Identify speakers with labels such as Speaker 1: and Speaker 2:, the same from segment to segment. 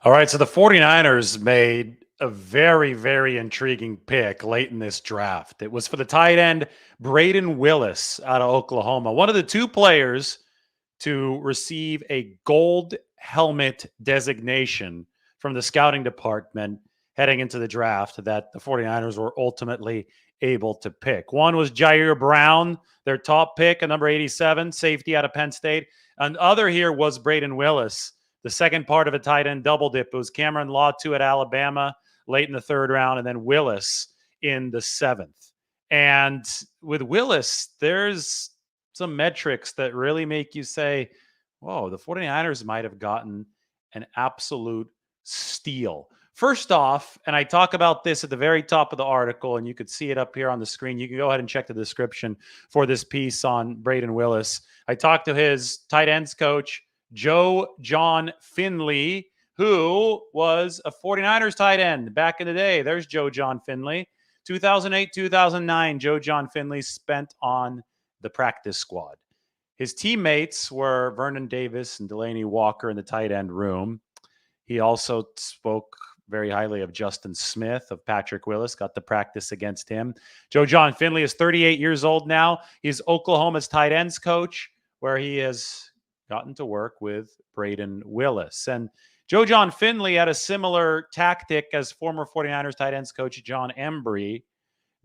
Speaker 1: All right, so the 49ers made a very, very intriguing pick late in this draft. It was for the tight end Brayden Willis out of Oklahoma, one of the two players to receive a gold helmet designation from the scouting department heading into the draft that the 49ers were ultimately able to pick. One was Jair Brown, their top pick, a number 87, safety out of Penn State. And other here was Brayden Willis, the second part of a tight end double dip. It was Cameron Latu at Alabama late in the third round, and then Willis in the seventh. And with Willis, there's some metrics that really make you say, whoa, the 49ers might have gotten an absolute steal. First off, and I talk about this at the very top of the article, and you could see it up here on the screen. You can go ahead and check the description for this piece on Brayden Willis. I talked to his tight ends coach, Joe John Finley, who was a 49ers tight end back in the day. There's Joe John Finley. 2008, 2009, Joe John Finley spent on the practice squad. His teammates were Vernon Davis and Delaney Walker in the tight end room. He also spoke very highly of Justin Smith, of Patrick Willis, got to practice against him. Joe John Finley is 38 years old now. He's Oklahoma's tight ends coach, where he has gotten to work with Brayden Willis. And Joe John Finley had a similar tactic as former 49ers tight ends coach John Embry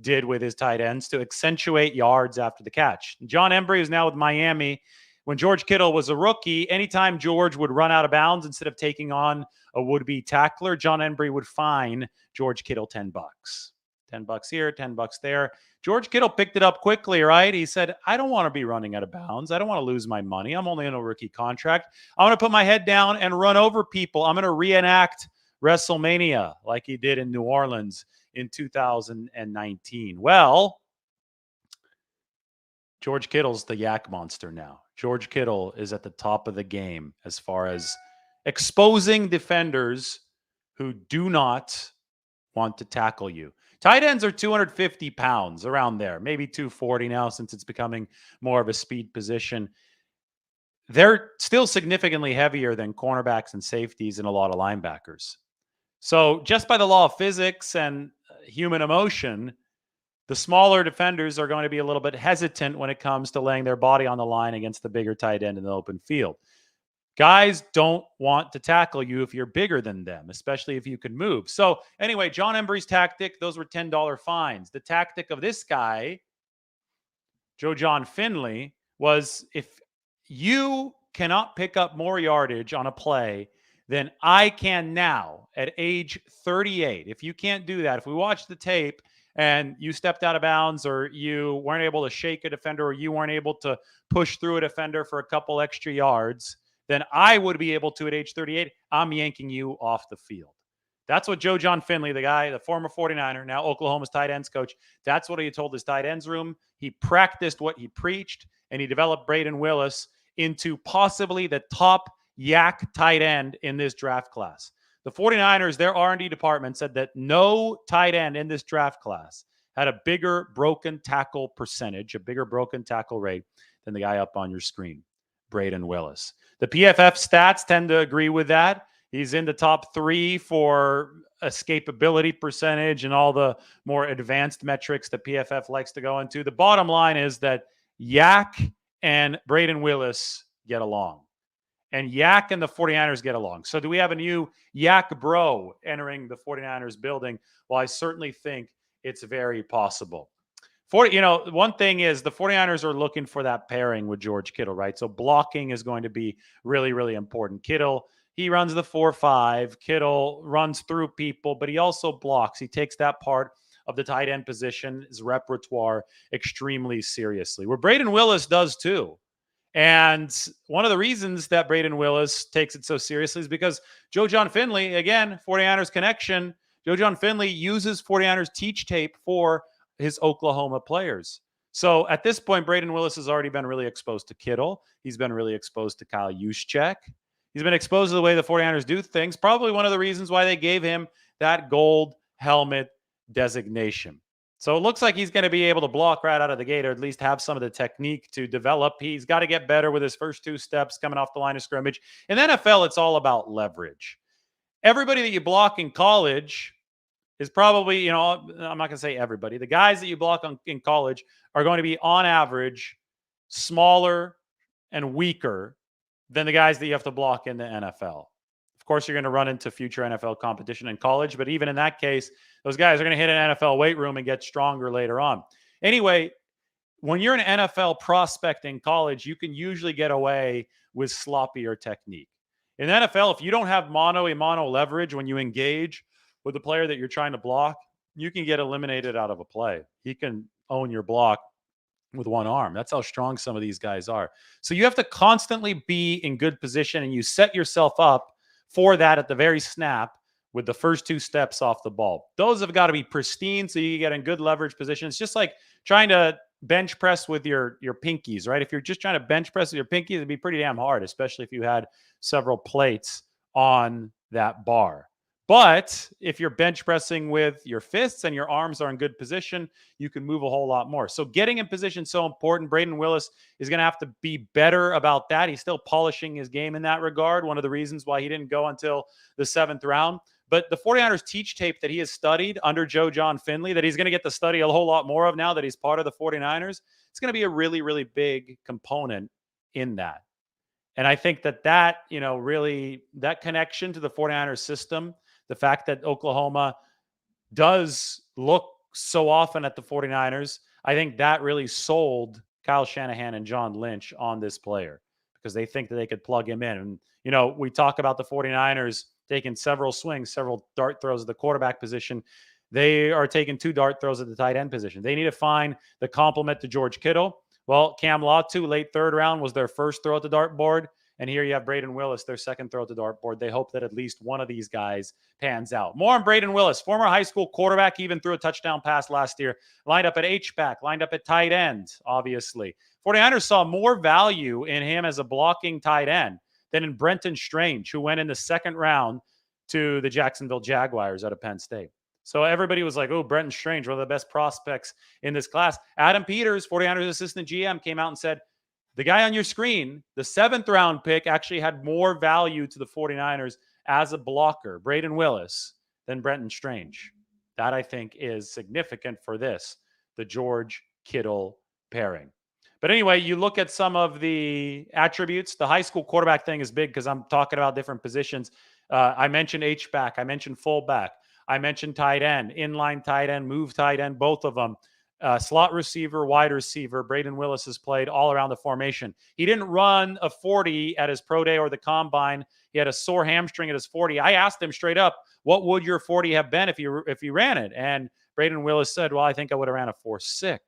Speaker 1: did with his tight ends to accentuate yards after the catch. John Embry is now with Miami. When George Kittle was a rookie, anytime George would run out of bounds, instead of taking on a would-be tackler, John Embry would fine George Kittle $10. $10 here, $10 there. George Kittle picked it up quickly, right? He said, I don't want to be running out of bounds. I don't want to lose my money. I'm only in a rookie contract. I'm going to put my head down and run over people. I'm going to reenact WrestleMania like he did in New Orleans in 2019. Well, George Kittle's the yak monster now. George Kittle is at the top of the game as far as exposing defenders who do not want to tackle you. Tight ends are 250 pounds, around there, maybe 240 now since it's becoming more of a speed position. They're still significantly heavier than cornerbacks and safeties and a lot of linebackers. So just by the law of physics and human emotion, the smaller defenders are going to be a little bit hesitant when it comes to laying their body on the line against the bigger tight end in the open field. Guys don't want to tackle you if you're bigger than them, especially if you can move. So anyway, John Embry's tactic, those were $10 fines. The tactic of this guy, Joe John Finley, was if you cannot pick up more yardage on a play than I can now at age 38, if you can't do that, if we watch the tape and you stepped out of bounds or you weren't able to shake a defender or you weren't able to push through a defender for a couple extra yards, then I would be able to at age 38. I'm yanking you off the field. That's what Joe John Finley, the guy, the former 49er, now Oklahoma's tight ends coach, that's what he told his tight ends room. He practiced what he preached, and he developed Brayden Willis into possibly the top yak tight end in this draft class. The 49ers, their R&D department said that no tight end in this draft class had a bigger broken tackle percentage, a bigger broken tackle rate than the guy up on your screen, Brayden Willis. The PFF stats tend to agree with that. He's in the top 3 for escapability percentage and all the more advanced metrics that PFF likes to go into. The bottom line is that Yak and Brayden Willis get along. And Yak and the 49ers get along. So do we have a new Yak bro entering the 49ers building? Well, I certainly think it's very possible. One thing is the 49ers are looking for that pairing with George Kittle, right? So blocking is going to be really, really important. Kittle, he runs the 4-5. Kittle runs through people, but he also blocks. He takes that part of the tight end position, his repertoire, extremely seriously, where Brayden Willis does too. And one of the reasons that Brayden Willis takes it so seriously is because Joe John Finley, again, 49ers connection, Joe John Finley uses 49ers teach tape for his Oklahoma players. So at this point, Brayden Willis has already been really exposed to Kittle. He's been really exposed to Kyle Juszczyk. He's been exposed to the way the 49ers do things. Probably one of the reasons why they gave him that gold helmet designation. So it looks like he's going to be able to block right out of the gate, or at least have some of the technique to develop. He's got to get better with his first 2 steps coming off the line of scrimmage. In the NFL, it's all about leverage. Everybody that you block in college is probably, I'm not going to say everybody. The guys that you block in college are going to be, on average, smaller and weaker than the guys that you have to block in the NFL. Of course, you're going to run into future NFL competition in college, but even in that case, those guys are going to hit an NFL weight room and get stronger later on. Anyway, when you're an NFL prospect in college, you can usually get away with sloppier technique. In the NFL, if you don't have mano-a-mano leverage when you engage with the player that you're trying to block, you can get eliminated out of a play. He can own your block with one arm. That's how strong some of these guys are. So you have to constantly be in good position, and you set yourself up for that at the very snap with the first two steps off the ball. Those have got to be pristine so you get in good leverage position. It's just like trying to bench press with your pinkies, right? If you're just trying to bench press with your pinkies, it'd be pretty damn hard, especially if you had several plates on that bar. But if you're bench pressing with your fists and your arms are in good position, you can move a whole lot more. So getting in position is so important. Brayden Willis is going to have to be better about that. He's still polishing his game in that regard. One of the reasons why he didn't go until the 7th round. But the 49ers teach tape that he has studied under Joe John Finley, that he's going to get to study a whole lot more of now that he's part of the 49ers, it's going to be a really, really big component in that. And I think that really, that connection to the 49ers system, the fact that Oklahoma does look so often at the 49ers, I think that really sold Kyle Shanahan and John Lynch on this player because they think that they could plug him in. And, we talk about the 49ers taking several swings, several dart throws at the quarterback position. They are taking 2 dart throws at the tight end position. They need to find the complement to George Kittle. Well, Cam Latu, late 3rd round, was their first throw at the dartboard. And here you have Brayden Willis, their second throw at the dartboard. They hope that at least one of these guys pans out. More on Brayden Willis, former high school quarterback, even threw a touchdown pass last year. Lined up at H-back, lined up at tight end, obviously. 49ers saw more value in him as a blocking tight end than in Brenton Strange, who went in the 2nd round to the Jacksonville Jaguars out of Penn State. So everybody was like, oh, Brenton Strange, one of the best prospects in this class. Adam Peters, 49ers assistant GM, came out and said, the guy on your screen, the 7th round pick, actually had more value to the 49ers as a blocker, Brayden Willis, than Brenton Strange. That, I think, is significant for the George Kittle pairing. But anyway, you look at some of the attributes. The high school quarterback thing is big because I'm talking about different positions. I mentioned H-back. I mentioned fullback. I mentioned tight end, inline tight end, move tight end, both of them. Slot receiver, wide receiver. Brayden Willis has played all around the formation. He didn't run a 40 at his pro day or the combine. He had a sore hamstring at his 40. I asked him straight up, what would your 40 have been if you ran it? And Brayden Willis said, well, I think I would have ran a 4.6,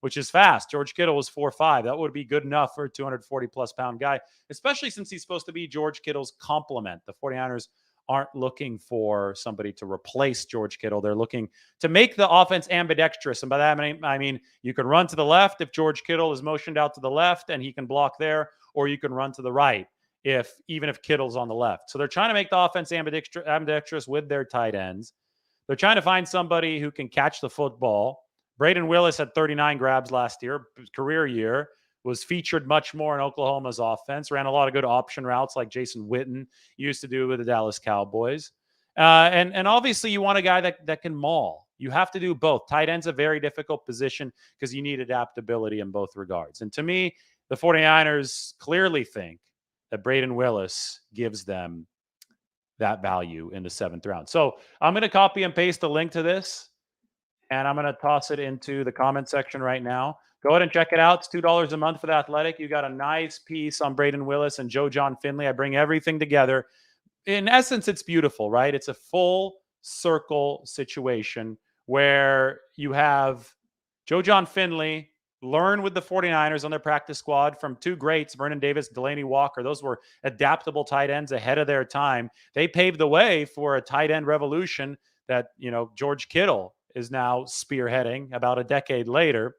Speaker 1: which is fast. George Kittle was 4.5. That would be good enough for a 240-plus pound guy, especially since he's supposed to be George Kittle's complement. The 49ers aren't looking for somebody to replace George Kittle. They're looking to make the offense ambidextrous. And by that, I mean you can run to the left if George Kittle is motioned out to the left and he can block there, or you can run to the right even if Kittle's on the left. So they're trying to make the offense ambidextrous with their tight ends. They're trying to find somebody who can catch the football. Brayden Willis had 39 grabs last year, career year. Was featured much more in Oklahoma's offense, ran a lot of good option routes like Jason Witten used to do with the Dallas Cowboys. And obviously you want a guy that can maul. You have to do both. Tight end's a very difficult position because you need adaptability in both regards. And to me, the 49ers clearly think that Brayden Willis gives them that value in the 7th round. So I'm going to copy and paste the link to this, and I'm going to toss it into the comment section right now. Go ahead and check it out. It's $2 a month for The Athletic. You got a nice piece on Brayden Willis and Joe John Finley. I bring everything together. In essence, it's beautiful, right? It's a full circle situation where you have Joe John Finley learn with the 49ers on their practice squad from 2 greats, Vernon Davis, Delaney Walker. Those were adaptable tight ends ahead of their time. They paved the way for a tight end revolution that, George Kittle is now spearheading about a decade later.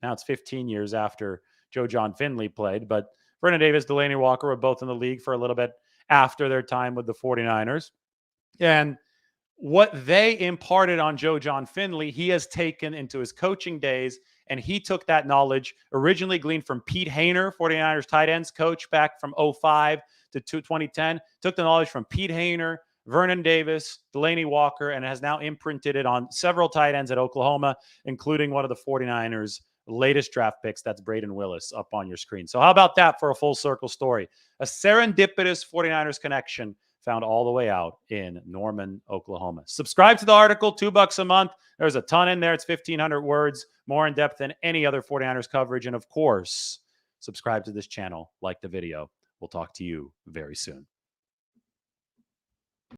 Speaker 1: Now it's 15 years after Joe John Finley played, but Vernon Davis, Delaney Walker were both in the league for a little bit after their time with the 49ers. And what they imparted on Joe John Finley, he has taken into his coaching days, and he took that knowledge originally gleaned from Pete Hainer, 49ers tight ends coach back from 2005 to 2010, took the knowledge from Pete Hainer, Vernon Davis, Delaney Walker, and has now imprinted it on several tight ends at Oklahoma, including one of the 49ers' latest draft picks. That's Brayden Willis up on your screen. So how about that for a full circle story? A serendipitous 49ers connection found all the way out in Norman, Oklahoma. Subscribe to the article, $2 a month. There's a ton in there. It's 1,500 words, more in depth than any other 49ers coverage. And of course, subscribe to this channel, like the video. We'll talk to you very soon.